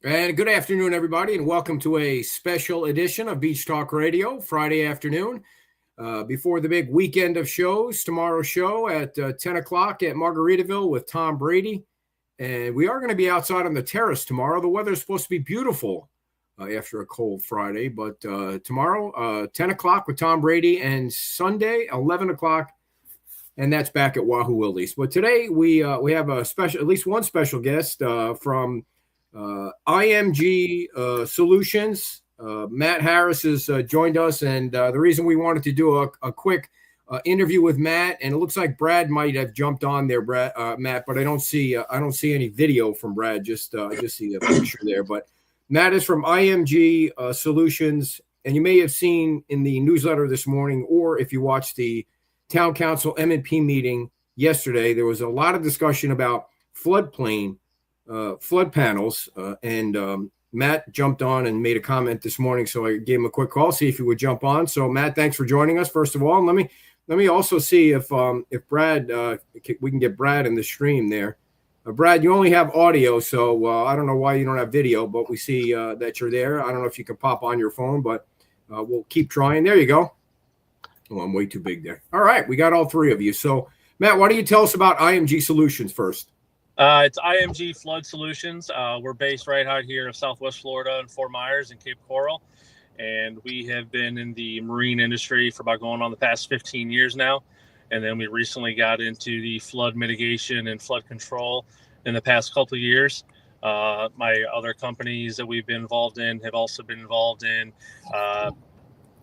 And good afternoon, everybody, and welcome to a special edition of Beach Talk Radio, Friday afternoon. Before the big weekend of shows, tomorrow's show at 10 o'clock at Margaritaville with Tom Brady. And we are going to be outside on the terrace tomorrow. The weather is supposed to be beautiful after a cold Friday. But tomorrow, 10 o'clock with Tom Brady, and Sunday, 11 o'clock, and that's back at Wahoo Willie's. But today we have a special, at least one special guest from IMG Solutions. Matt Harris has joined us, and the reason we wanted to do a quick interview with Matt, and it looks like Brad might have jumped on there, Matt, but I don't see any video from Brad. I just see a picture there. But Matt is from IMG Solutions, and you may have seen in the newsletter this morning, or if you watched the Town Council M&P meeting yesterday, there was a lot of discussion about flood panels, and Matt jumped on and made a comment this morning, so I gave him a quick call, see if he would jump on. So Matt, thanks for joining us, first of all. And let me also see if Brad, we can get Brad in the stream there. Brad, you only have audio, so I don't know why you don't have video, but we see that you're there. I don't know if you can pop on your phone, but we'll keep trying. There you go. Oh, I'm way too big there. All right, we got all three of you. So Matt, why don't you tell us about IMG Solutions first? It's IMG Flood Solutions. We're based right out here in Southwest Florida in Fort Myers and Cape Coral. And we have been in the marine industry for about going on the past 15 years now. And then we recently got into the flood mitigation and flood control in the past couple of years. My other companies that we've been involved in have also been involved in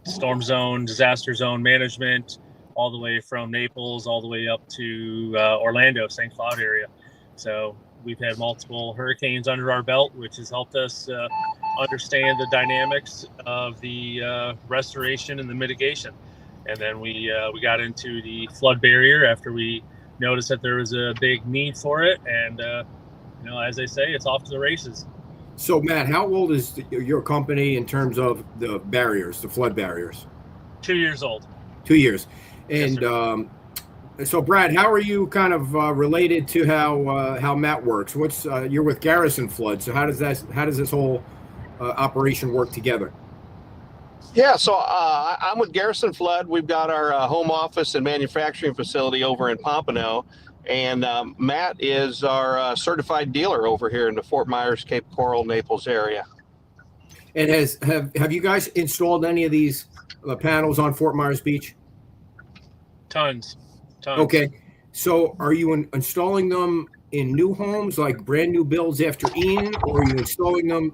storm zone, disaster zone management, all the way from Naples, all the way up to Orlando, St. Cloud area. So we've had multiple hurricanes under our belt, which has helped us understand the dynamics of the restoration and the mitigation. And then we got into the flood barrier after we noticed that there was a big need for it. And, as they say, it's off to the races. So, Matt, how old is your company in terms of the barriers, the flood barriers? 2 years old. 2 years. And yes, so, Brad, how are you kind of related to how Matt works? You're with Garrison Flood, so how does this whole operation work together? Yeah, so I'm with Garrison Flood. We've got our home office and manufacturing facility over in Pompano, and Matt is our certified dealer over here in the Fort Myers, Cape Coral, Naples area. And have you guys installed any of these panels on Fort Myers Beach? Tons. Okay, so are you installing them in new homes, like brand new builds after Ian, or are you installing them?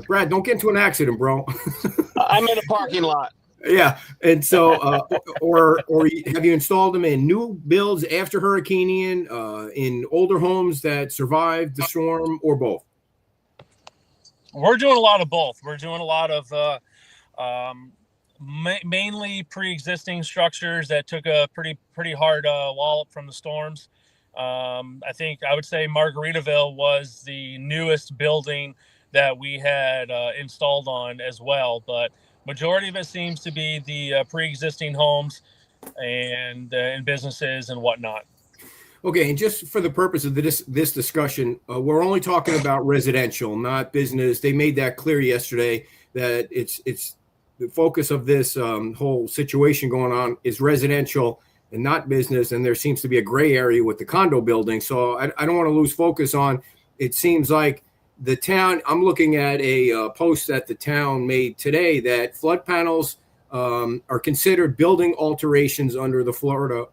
Brad, don't get into an accident, bro. I'm in a parking lot. Yeah, and so, or have you installed them in new builds after Hurricane Ian, in older homes that survived the storm, or both? We're doing a lot of both. We're doing a lot of mainly pre-existing structures that took a pretty hard wallop from the storms. I think I would say Margaritaville was the newest building that we had installed on as well, but majority of it seems to be the pre-existing homes and businesses and whatnot. Okay, and just for the purpose of this discussion, we're only talking about residential, not business. They made that clear yesterday that it's the focus of this whole situation going on is residential and not business, and there seems to be a gray area with the condo building. So I don't want to lose focus on. It seems like the town. I'm looking at a post that the town made today that flood panels are considered building alterations under the Florida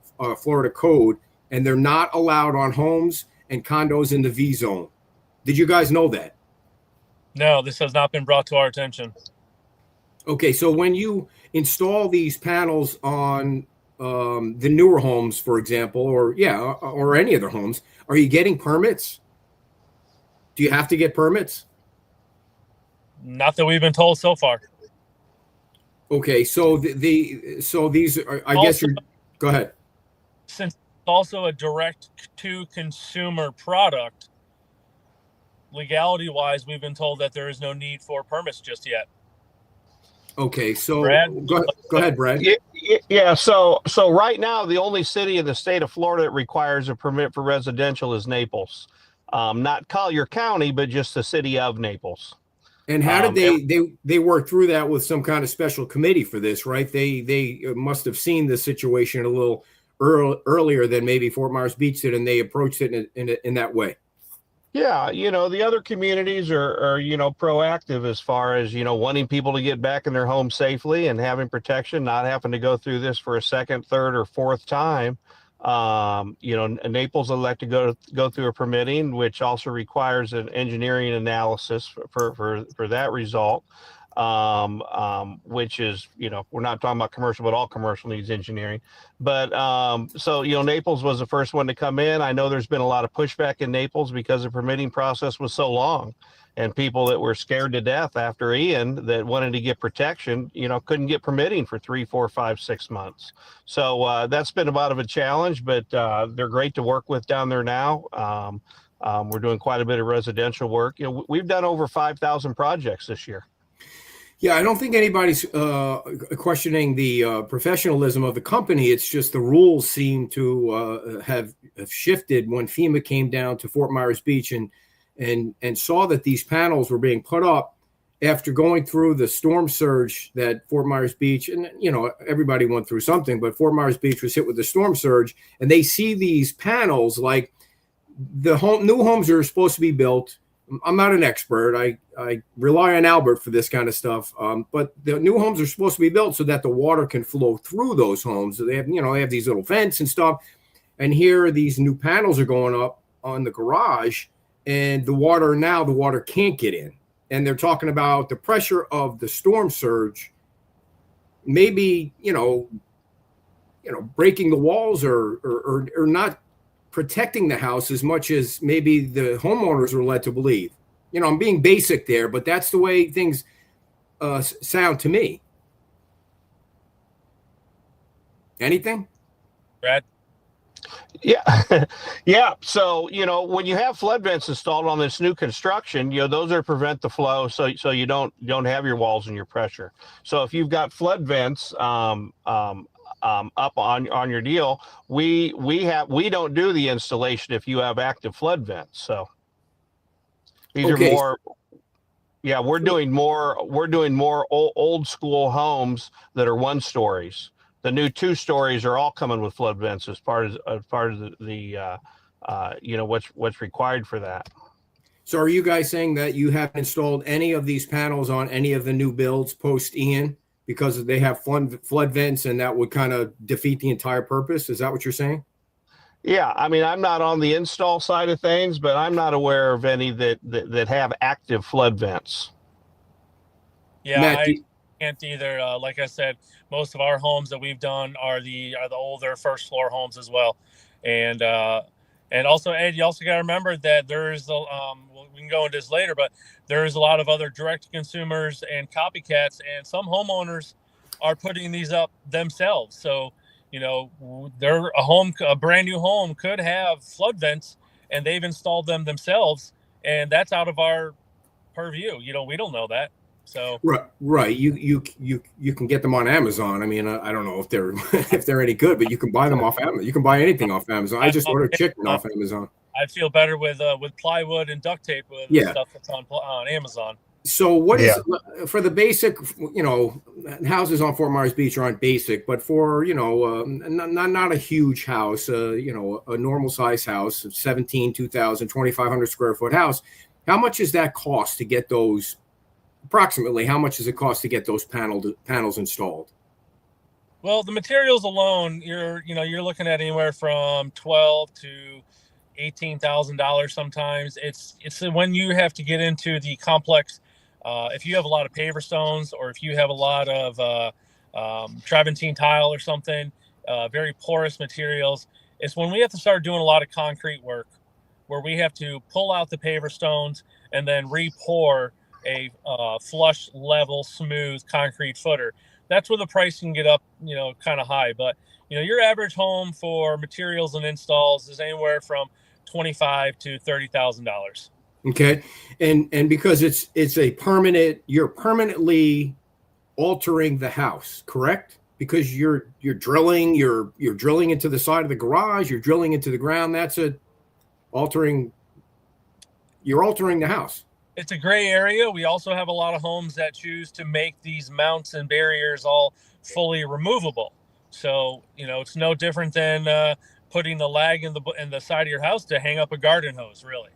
code, and they're not allowed on homes and condos in the V zone. Did you guys know that? No, this has not been brought to our attention. Okay, so when you install these panels on the newer homes, for example, or any other homes, are you getting permits? Do you have to get permits? Not that we've been told so far. Okay, so these are, I guess you're. Go ahead. Since it's also a direct-to-consumer product, legality-wise, we've been told that there is no need for permits just yet. Okay, so Brad? Go ahead, Brad. Yeah. So right now, the only city in the state of Florida that requires a permit for residential is Naples. not Collier County, but just the city of Naples. And how did they work through that with some kind of special committee for this, right? They must have seen the situation a little earlier than maybe Fort Myers Beach did, and they approached it in that way. Yeah, the other communities are proactive as far as, wanting people to get back in their home safely and having protection, not having to go through this for a second, third, or fourth time. Naples will like to go through a permitting, which also requires an engineering analysis for that result. Which is, we're not talking about commercial, but all commercial needs engineering. But so Naples was the first one to come in. I know there's been a lot of pushback in Naples because the permitting process was so long, and people that were scared to death after Ian that wanted to get protection, couldn't get permitting for 3, 4, 5, 6 months. So that's been a lot of a challenge, but they're great to work with down there now. We're doing quite a bit of residential work. We've done over 5,000 projects this year. Yeah, I don't think anybody's questioning the professionalism of the company. It's just the rules seem to have shifted when FEMA came down to Fort Myers Beach and saw that these panels were being put up after going through the storm surge that Fort Myers Beach, and everybody went through something, but Fort Myers Beach was hit with the storm surge, and they see these panels like the new homes are supposed to be built. I'm not an expert. I rely on Albert for this kind of stuff. But the new homes are supposed to be built so that the water can flow through those homes. So they have these little vents and stuff. And here these new panels are going up on the garage, and the water can't get in. And they're talking about the pressure of the storm surge, maybe, breaking the walls or not protecting the house as much as maybe the homeowners were led to believe. I'm being basic there, but that's the way things sound to me. Anything? Brad? Yeah. Yeah. So, when you have flood vents installed on this new construction, those are prevent the flow. So you don't have your walls and your pressure. So if you've got flood vents, up on your deal, we don't do the installation if you have active flood vents. So these are more, we're doing more old school homes that are 1 stories. The new 2 stories are all coming with flood vents as part of the what's required for that. So are you guys saying that you haven't installed any of these panels on any of the new builds post Ian because they have flood vents, and that would kind of defeat the entire purpose? Is that what you're saying? Yeah, I mean, I'm not on the install side of things, but I'm not aware of any that have active flood vents. Yeah, Matt, I can't either. Like I said, most of our homes that we've done are the older first floor homes as well, and also, Ed, you also got to remember that there's we can go into this later, but there's a lot of other direct consumers and copycats, and some homeowners are putting these up themselves. So, a brand new home could have flood vents, and they've installed them themselves, and that's out of our purview. We don't know that. So right. You can get them on Amazon. I mean, I don't know if they're any good, but you can buy them off Amazon. You can buy anything off Amazon. I just ordered chicken off Amazon. I'd feel better with plywood and duct tape with stuff that's on Amazon. So what is for the basic, houses on Fort Myers Beach aren't basic, but for, not a huge house, a normal size house, 2,000, 2,500 square foot house. How much does that cost to get those? Approximately, how much does it cost to get those panels installed? Well, the materials alone, you're looking at anywhere from $12,000 to $18,000 sometimes. It's when you have to get into the complex. If you have a lot of paver stones, or if you have a lot of travertine tile or something, very porous materials, it's when we have to start doing a lot of concrete work, where we have to pull out the paver stones and then re-pour a flush, level, smooth concrete footer. That's where the price can get up, kind of high. But your average home for materials and installs is anywhere from $25,000 to $30,000. Okay, and because it's a permanent, you're permanently altering the house, correct? Because you're drilling into the side of the garage, you're drilling into the ground. That's altering you're altering the house. It's a gray area. We also have a lot of homes that choose to make these mounts and barriers all fully removable. So, it's no different than putting the lag in the side of your house to hang up a garden hose, really.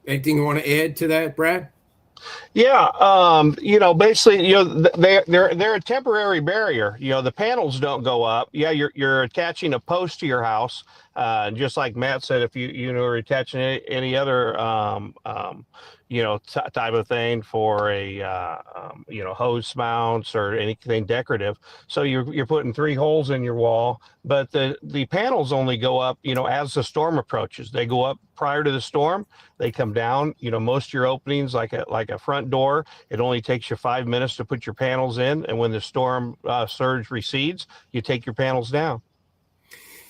Anything you want to add to that, Brad? Yeah, basically, they're a temporary barrier. The panels don't go up. Yeah, you're attaching a post to your house, just like Matt said. If you are attaching any other type of thing for a hose mounts or anything decorative. So you're putting 3 holes in your wall, but the panels only go up as the storm approaches. They go up prior to the storm. They come down. Most of your openings, like a front door, it only takes you 5 minutes to put your panels in, and when the storm surge recedes, you take your panels down.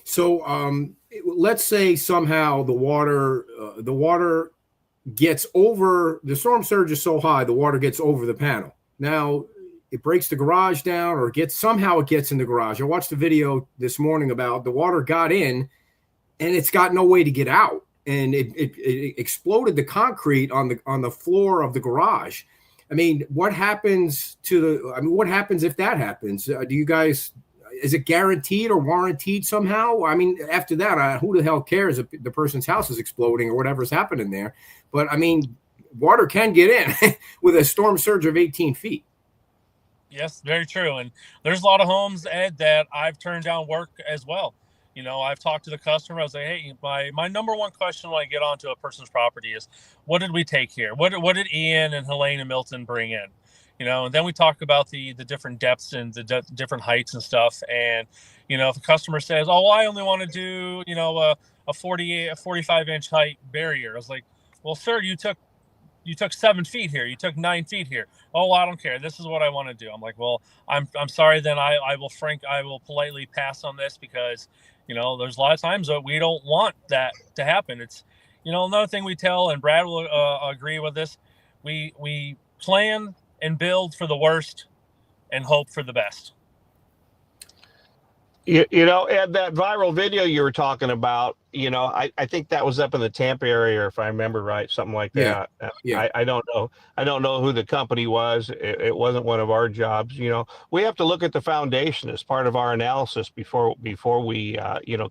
So let's say somehow the water gets over, the storm surge is so high, the water gets over the panel. Now it breaks the garage down, or somehow it gets in the garage. I watched the video this morning about the water got in and it's got no way to get out. And it exploded the concrete on the floor of the garage. I mean, what happens what happens if that happens? Is it guaranteed or warranted somehow? I mean, after that, who the hell cares if the person's house is exploding or whatever's happening there? But I mean, water can get in with a storm surge of 18 feet. Yes, very true. And there's a lot of homes, Ed, that I've turned down work as well. I've talked to the customer. I was like, hey, my number one question when I get onto a person's property is, what did we take here? What did Ian and Helene and Milton bring in? And then we talk about the different depths and the different heights and stuff. And, if a customer says, oh, well, I only want to do, a 45-inch height barrier. I was like, well, sir, you took 7 feet here. You took 9 feet here. Oh, I don't care. This is what I want to do. I'm like, well, I'm sorry. Then I will politely pass on this because, there's a lot of times that we don't want that to happen. It's, another thing we tell, and Brad will agree with this. We plan and build for the worst and hope for the best. Ed, that viral video you were talking about, I think that was up in the Tampa area, if I remember right, something like that. Yeah. I don't know. I don't know who the company was. It wasn't one of our jobs. We have to look at the foundation as part of our analysis before we,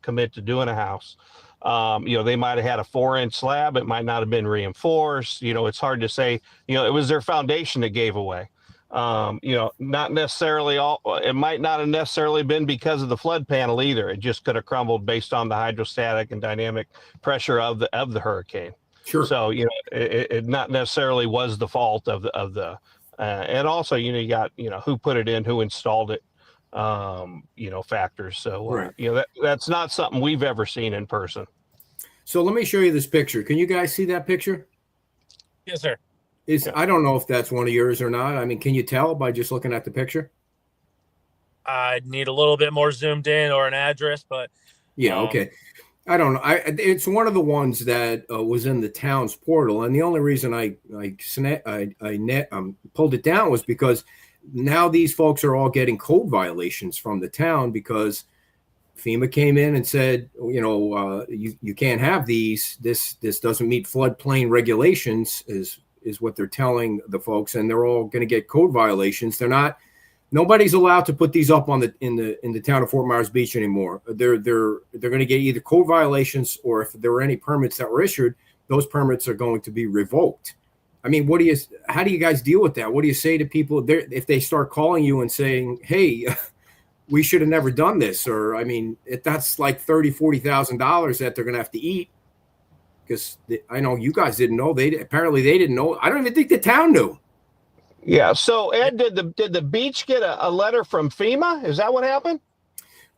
commit to doing a house. They might have had a 4-inch slab. It might not have been reinforced. It's hard to say, it was their foundation that gave away. Not necessarily it might not have necessarily been because of the flood panel either. It just could have crumbled based on the hydrostatic and dynamic pressure of the hurricane. Sure. So, it not necessarily was the fault of the, and also, you got, who put it in, who installed it, factors. So, right. That's not something we've ever seen in person. So let me show you this picture. Can you guys see that picture? Yes, sir. I don't know if that's one of yours or not. I mean, can you tell by just looking at the picture? I'd need a little bit more zoomed in or an address, but yeah, okay. I don't know. It's one of the ones that was in the town's portal, and the only reason I pulled it down was because now these folks are all getting code violations from the town because FEMA came in and said, you can't have these. This doesn't meet floodplain regulations. Is what they're telling the folks, and they're all going to get code violations. Nobody's allowed to put these up in the town of Fort Myers Beach anymore. They're going to get either code violations, or if there were any permits that were issued, those permits are going to be revoked. I mean, how do you guys deal with that? What do you say to people if they start calling you and saying, hey, we should have never done this? Or, I mean, if that's like $30,000-$40,000 that they're going to have to eat. Because I know you guys didn't know. Apparently they didn't know. I don't even think the town knew. Yeah. So Ed, did the beach get a letter from FEMA? Is that what happened?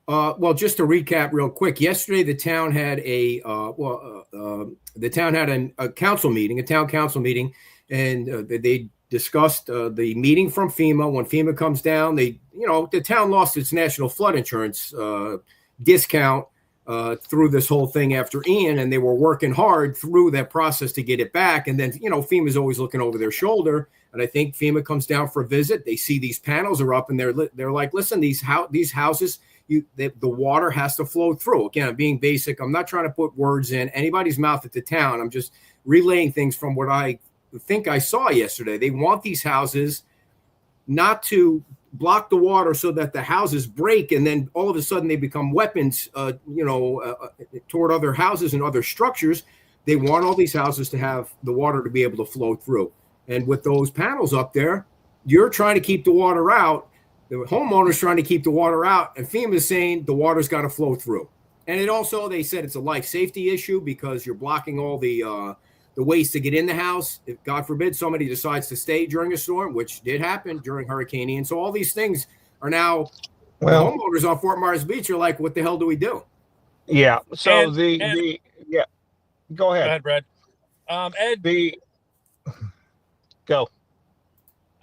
Well, just to recap real quick. Yesterday, the town had a council meeting, and they discussed the meeting from FEMA. When FEMA comes down, the town lost its national flood insurance discount through this whole thing after Ian, and they were working hard through that process to get it back. And then, FEMA's always looking over their shoulder. And I think FEMA comes down for a visit. They see these panels are up, and they're like, listen, these houses, the water has to flow through. Again, I'm being basic. I'm not trying to put words in anybody's mouth at the town. I'm just relaying things from what I think I saw yesterday. They want these houses not to block the water so that the houses break and then all of a sudden they become weapons, toward other houses and other structures. They want all these houses to have the water to be able to flow through. And with those panels up there, you're trying to keep the water out. The homeowner's trying to keep the water out, and FEMA is saying the water's got to flow through. And it also, they said it's a life safety issue because you're blocking all the ways to get in the house. If God forbid somebody decides to stay during a storm, which did happen during Hurricane Ian. So all these things are now, the homeowners on Fort Myers Beach are like, what the hell do we do? Yeah. So And- yeah. Go Go ahead. ahead, Brad. Ed, Go.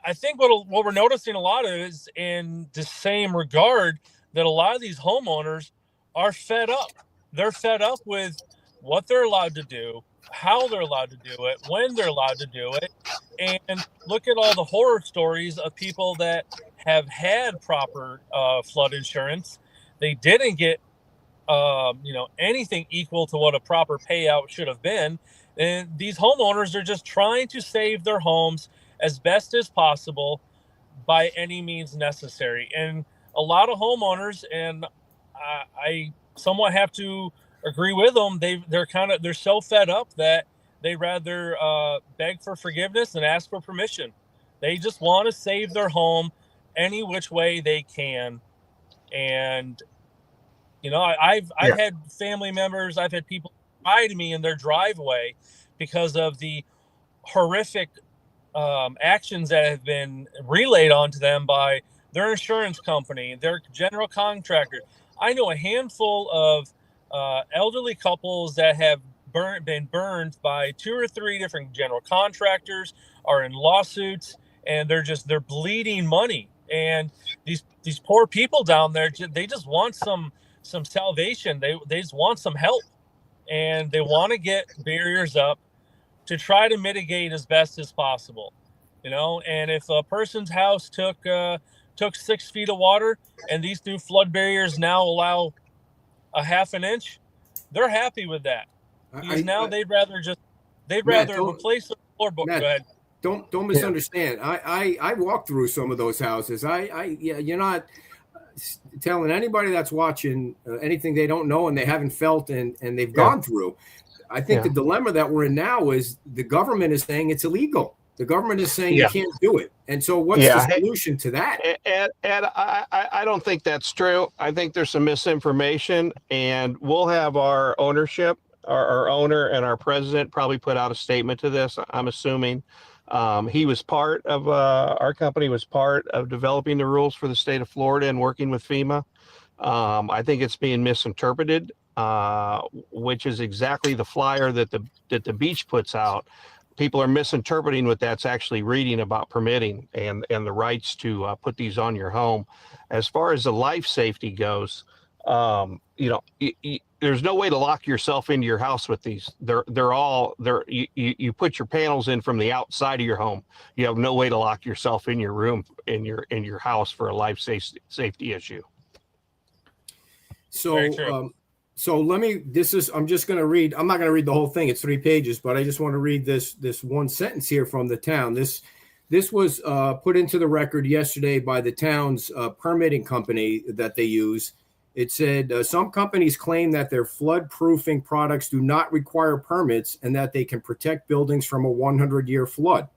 I think what we're noticing a lot of is in the same regard that a lot of these homeowners are fed up. They're fed up with what they're allowed to do, how they're allowed to do it, when they're allowed to do it. And look at all the horror stories of people that have had proper flood insurance. They didn't get anything equal to what a proper payout should have been. And these homeowners are just trying to save their homes as best as possible by any means necessary. And a lot of homeowners, and I somewhat have to agree with them, they're so fed up that they rather beg for forgiveness than ask for permission. They just want to save their home any which way they can. And I've had family members, I've had people cry to me in their driveway because of the horrific actions that have been relayed onto them by their insurance company, their general contractor. I know a handful of elderly couples that have been burned by 2 or 3 different general contractors, are in lawsuits, and they're bleeding money. And these poor people down there, they just want some salvation. They just want some help, and they want to get barriers up to try to mitigate as best as possible, and if a person's house took 6 feet of water and these new flood barriers now allow a half an inch, they're happy with that. Because now they'd rather replace the floorboard. Go ahead. Don't misunderstand. I walked through some of those houses. You're not telling anybody that's watching anything they don't know and they haven't felt and they've gone through. I think the dilemma that we're in now is the government is saying it's illegal. The government is saying you can't do it. And so what's the solution to that? And I don't think that's true. I think there's some misinformation, and we'll have our ownership, our owner and our president probably put out a statement to this, I'm assuming. He was part of, our company was part of developing the rules for the state of Florida and working with FEMA. I think it's being misinterpreted, which is exactly the flyer that the beach puts out. People are misinterpreting what that's actually reading about permitting and the rights to put these on your home. As far as the life safety goes, there's no way to lock yourself into your house with these. You put your panels in from the outside of your home. You have no way to lock yourself in your room, in your house for a life safety issue. So, I'm just going to read, I'm not going to read the whole thing. It's 3 pages, but I just want to read this one sentence here from the town. This was put into the record yesterday by the town's permitting company that they use. It said, some companies claim that their flood-proofing products do not require permits and that they can protect buildings from a 100-year flood.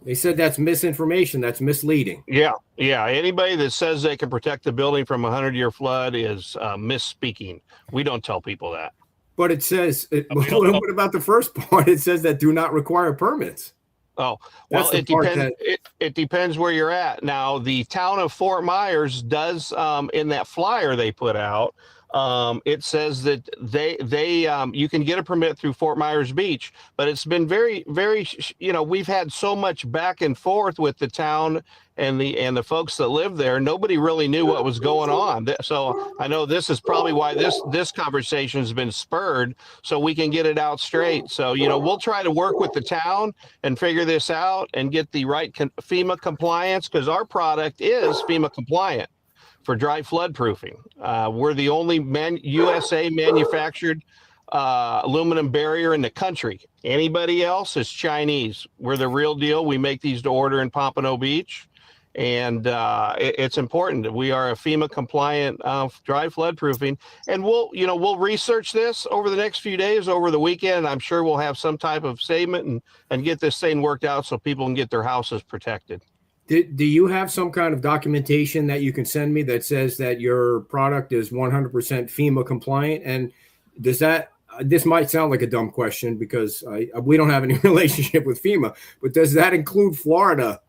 They said that's misinformation. That's misleading. Yeah. Anybody that says they can protect the building from a 100-year flood is misspeaking. We don't tell people that. But it says, what about the first part? It says that do not require permits. Oh, well, it depends. It depends where you're at. Now, the town of Fort Myers does, in that flyer they put out, it says that you can get a permit through Fort Myers Beach, but it's been very, very, we've had so much back and forth with the town and the folks that live there. Nobody really knew what was going on. So I know this is probably why this conversation has been spurred, so we can get it out straight. So, we'll try to work with the town and figure this out and get the right FEMA compliance, because our product is FEMA compliant. for dry flood proofing. We're the only USA manufactured aluminum barrier in the country. Anybody else is Chinese. We're the real deal. We make these to order in Pompano Beach. And it's important that we are a FEMA compliant dry flood proofing, and we'll research this over the next few days, over the weekend. I'm sure we'll have some type of statement and get this thing worked out so people can get their houses protected. Do you have some kind of documentation that you can send me that says that your product is 100% FEMA compliant? And does that, this might sound like a dumb question because we don't have any relationship with FEMA, but does that include Florida?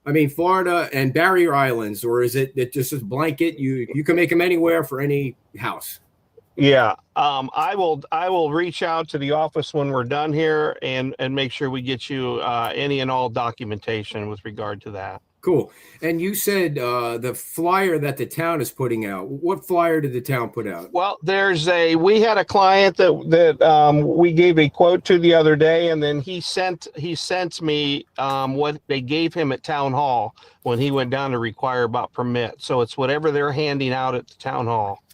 I mean, Florida and barrier islands, or is it just a blanket? You can make them anywhere for any house. Yeah, I will reach out to the office when we're done here and make sure we get you any and all documentation with regard to that. Cool. And you said the flyer that the town is putting out. What flyer did the town put out? Well, we had a client that we gave a quote to the other day, and then he sent me what they gave him at town hall when he went down to require about permit. So it's whatever they're handing out at the town hall.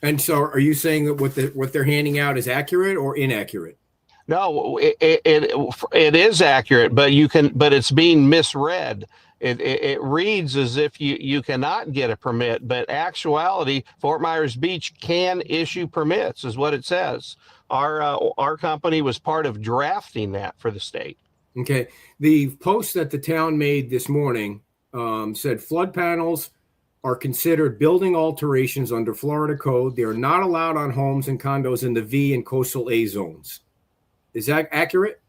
And so are you saying that what they're handing out is accurate or inaccurate? No, it is accurate, but it's being misread. It reads as if you cannot get a permit, but actuality, Fort Myers Beach can issue permits, is what it says. Our company was part of drafting that for the state. Okay. The post that the town made this morning said flood panels are considered building alterations under Florida code. They are not allowed on homes and condos in the V and coastal A zones. Is that accurate?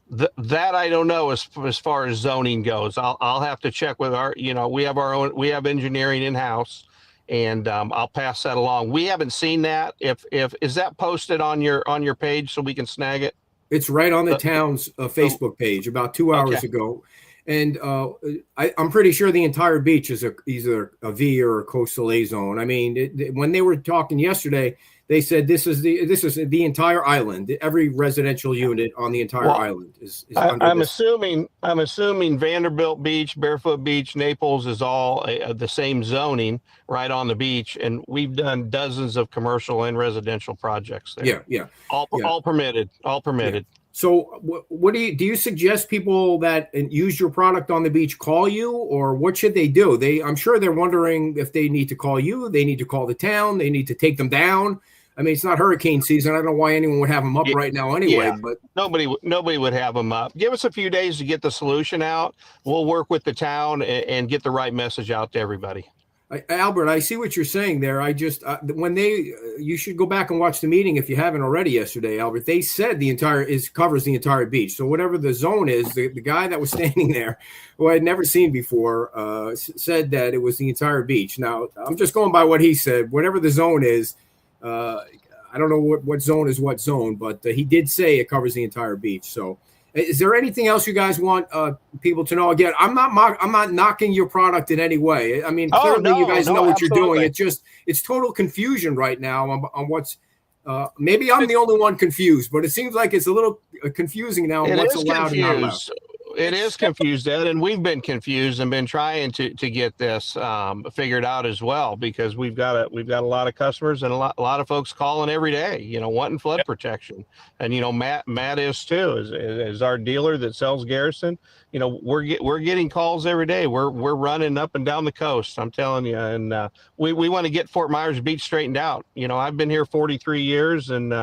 That I don't know as far as zoning goes. I'll have to check with we have engineering in house, and I'll pass that along. We haven't seen that. If is that posted on your page so we can snag it? It's right on the town's Facebook page about 2 hours ago, and I'm pretty sure the entire beach is either a V or a coastal A zone. I mean, when they were talking yesterday, they said this is the entire island. Every residential unit on the entire island is under I'm this. assuming Vanderbilt Beach, Barefoot Beach, Naples is all the same zoning right on the beach, and we've done dozens of commercial and residential projects there. Yeah. All permitted. Yeah. So what do you suggest people that use your product on the beach call you, or what should they do? I'm sure they're wondering if they need to call you, they need to call the town, they need to take them down. I mean, it's not hurricane season. I don't know why anyone would have them up right now anyway. Yeah. But nobody would have them up. Give us a few days to get the solution out. We'll work with the town and get the right message out to everybody. Albert, I see what you're saying there. I just you should go back and watch the meeting if you haven't already yesterday, Albert. They said covers the entire beach. So whatever the zone is, the guy that was standing there, who I had never seen before, said that it was the entire beach. Now I'm just going by what he said. Whatever the zone is. I don't know what zone is what zone, but he did say it covers the entire beach. So is there anything else you guys want people to know? Again, I'm not knocking your product in any way. I mean, clearly you guys know what you're doing. It's total confusion right now on what's maybe I'm the only one confused, but it seems like it's a little confusing now on what's allowed and not allowed. It is confused, Ed, and we've been confused and been trying to get this figured out as well, because we've got a lot of customers and a lot of folks calling every day, wanting flood protection, and Matt is too, is our dealer that sells Garrison. We're getting calls every day. We're running up and down the coast. I'm telling you, and we want to get Fort Myers Beach straightened out. I've been here 43 years and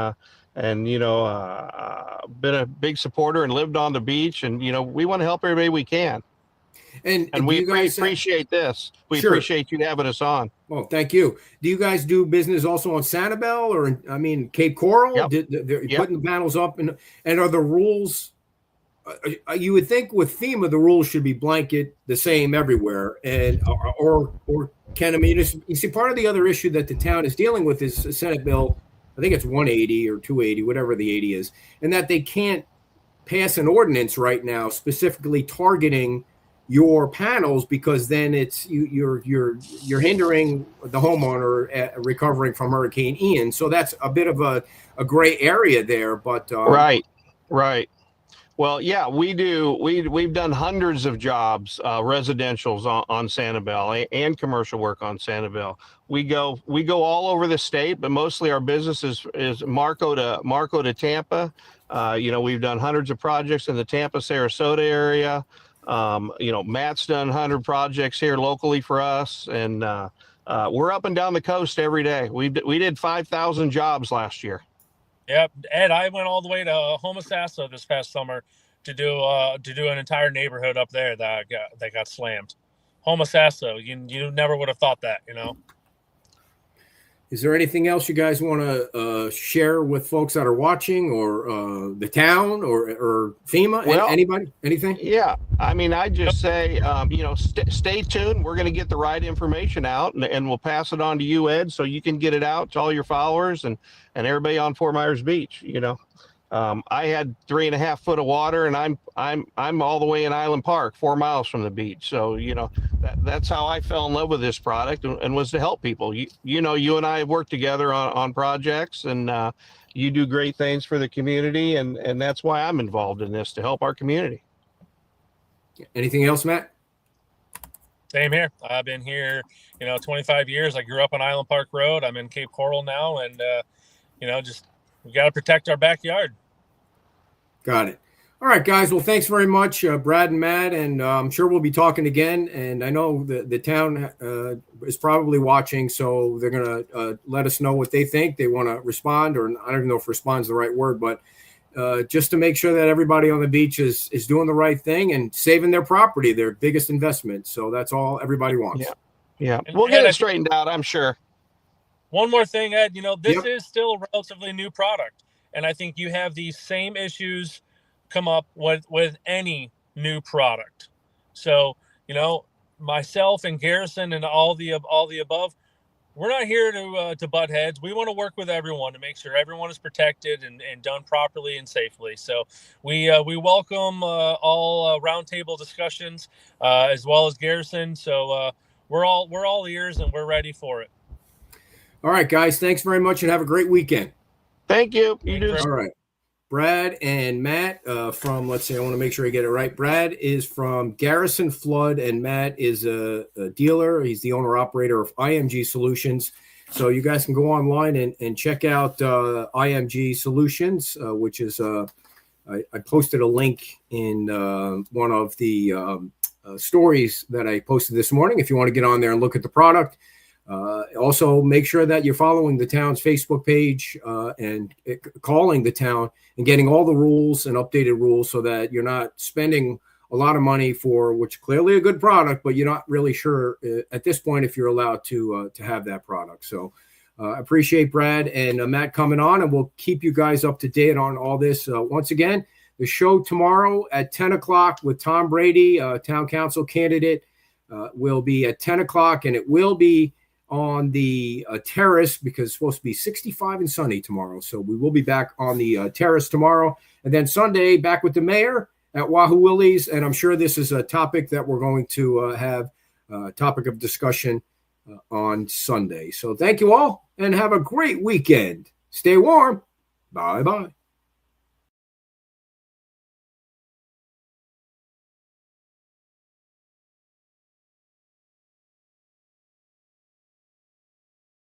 been a big supporter and lived on the beach, and we want to help everybody we can, and we appreciate this. We appreciate you having us on. Well, thank you. Do you guys do business also on Sanibel or Cape Coral? Yep. They're putting the panels up, and are the rules? You would think with FEMA the rules should be blanket the same everywhere, and or can you see part of the other issue that the town is dealing with is Senate Bill. I think it's 180 or 280, whatever the 80 is, and that they can't pass an ordinance right now specifically targeting your panels, because then it's you're hindering the homeowner at recovering from Hurricane Ian. So that's a bit of a gray area there. But right. Well, yeah, we do. We've done hundreds of jobs, residentials on Sanibel and commercial work on Sanibel. We go all over the state, but mostly our business is Marco to Tampa. We've done hundreds of projects in the Tampa, Sarasota area. Matt's done 100 projects here locally for us, and we're up and down the coast every day. We did 5,000 jobs last year. Yep, Ed, I went all the way to Homosassa this past summer to do an entire neighborhood up there that got slammed. Homosassa, you never would have thought that, Is there anything else you guys want to share with folks that are watching, or the town, or FEMA? Well, anybody? Anything? Yeah, I mean, I just say, stay tuned. We're going to get the right information out, and we'll pass it on to you, Ed, so you can get it out to all your followers and everybody on Fort Myers Beach. I had 3.5 foot of water, and I'm all the way in Island Park, 4 miles from the beach. So that's how I fell in love with this product, and was to help people. You and I have worked together on projects, and you do great things for the community, and that's why I'm involved in this, to help our community. Anything else, Matt? Same here. I've been here, 25 years. I grew up on Island Park Road. I'm in Cape Coral now, and we got to protect our backyard. Got it. All right, guys. Well, thanks very much, Brad and Matt, and I'm sure we'll be talking again. And I know the town is probably watching, so they're going to let us know what they think. They want to respond, or I don't even know if respond is the right word, but just to make sure that everybody on the beach is doing the right thing and saving their property, their biggest investment. So that's all everybody wants. Yeah. We'll get it straightened out, I'm sure. One more thing, Ed, this is still a relatively new product. And I think you have these same issues come up with any new product. So, myself and Garrison and all the above, we're not here to butt heads. We want to work with everyone to make sure everyone is protected and done properly and safely. So we welcome all roundtable discussions as well as Garrison. So we're all ears, and we're ready for it. All right, guys. Thanks very much, and have a great weekend. Thank you. You do. All right. Brad and Matt from, let's see, I want to make sure I get it right. Brad is from Garrison Flood, and Matt is a dealer. He's the owner-operator of IMG Solutions. So you guys can go online and check out IMG Solutions, which is I posted a link in one of the stories that I posted this morning if you want to get on there and look at the product. Also, make sure that you're following the town's Facebook page and calling the town and getting all the rules and updated rules, so that you're not spending a lot of money for which clearly a good product, but you're not really sure at this point if you're allowed to have that product. So I appreciate Brad and Matt coming on, and we'll keep you guys up to date on all this. Once again, the show tomorrow at 10 o'clock with Tom Brady, town council candidate, will be at 10 o'clock, and it will be on the terrace, because it's supposed to be 65 and sunny tomorrow. So we will be back on the terrace tomorrow. And then Sunday, back with the mayor at Wahoo Willie's. And I'm sure this is a topic that we're going to have a topic of discussion on Sunday. So thank you all, and have a great weekend. Stay warm. Bye-bye.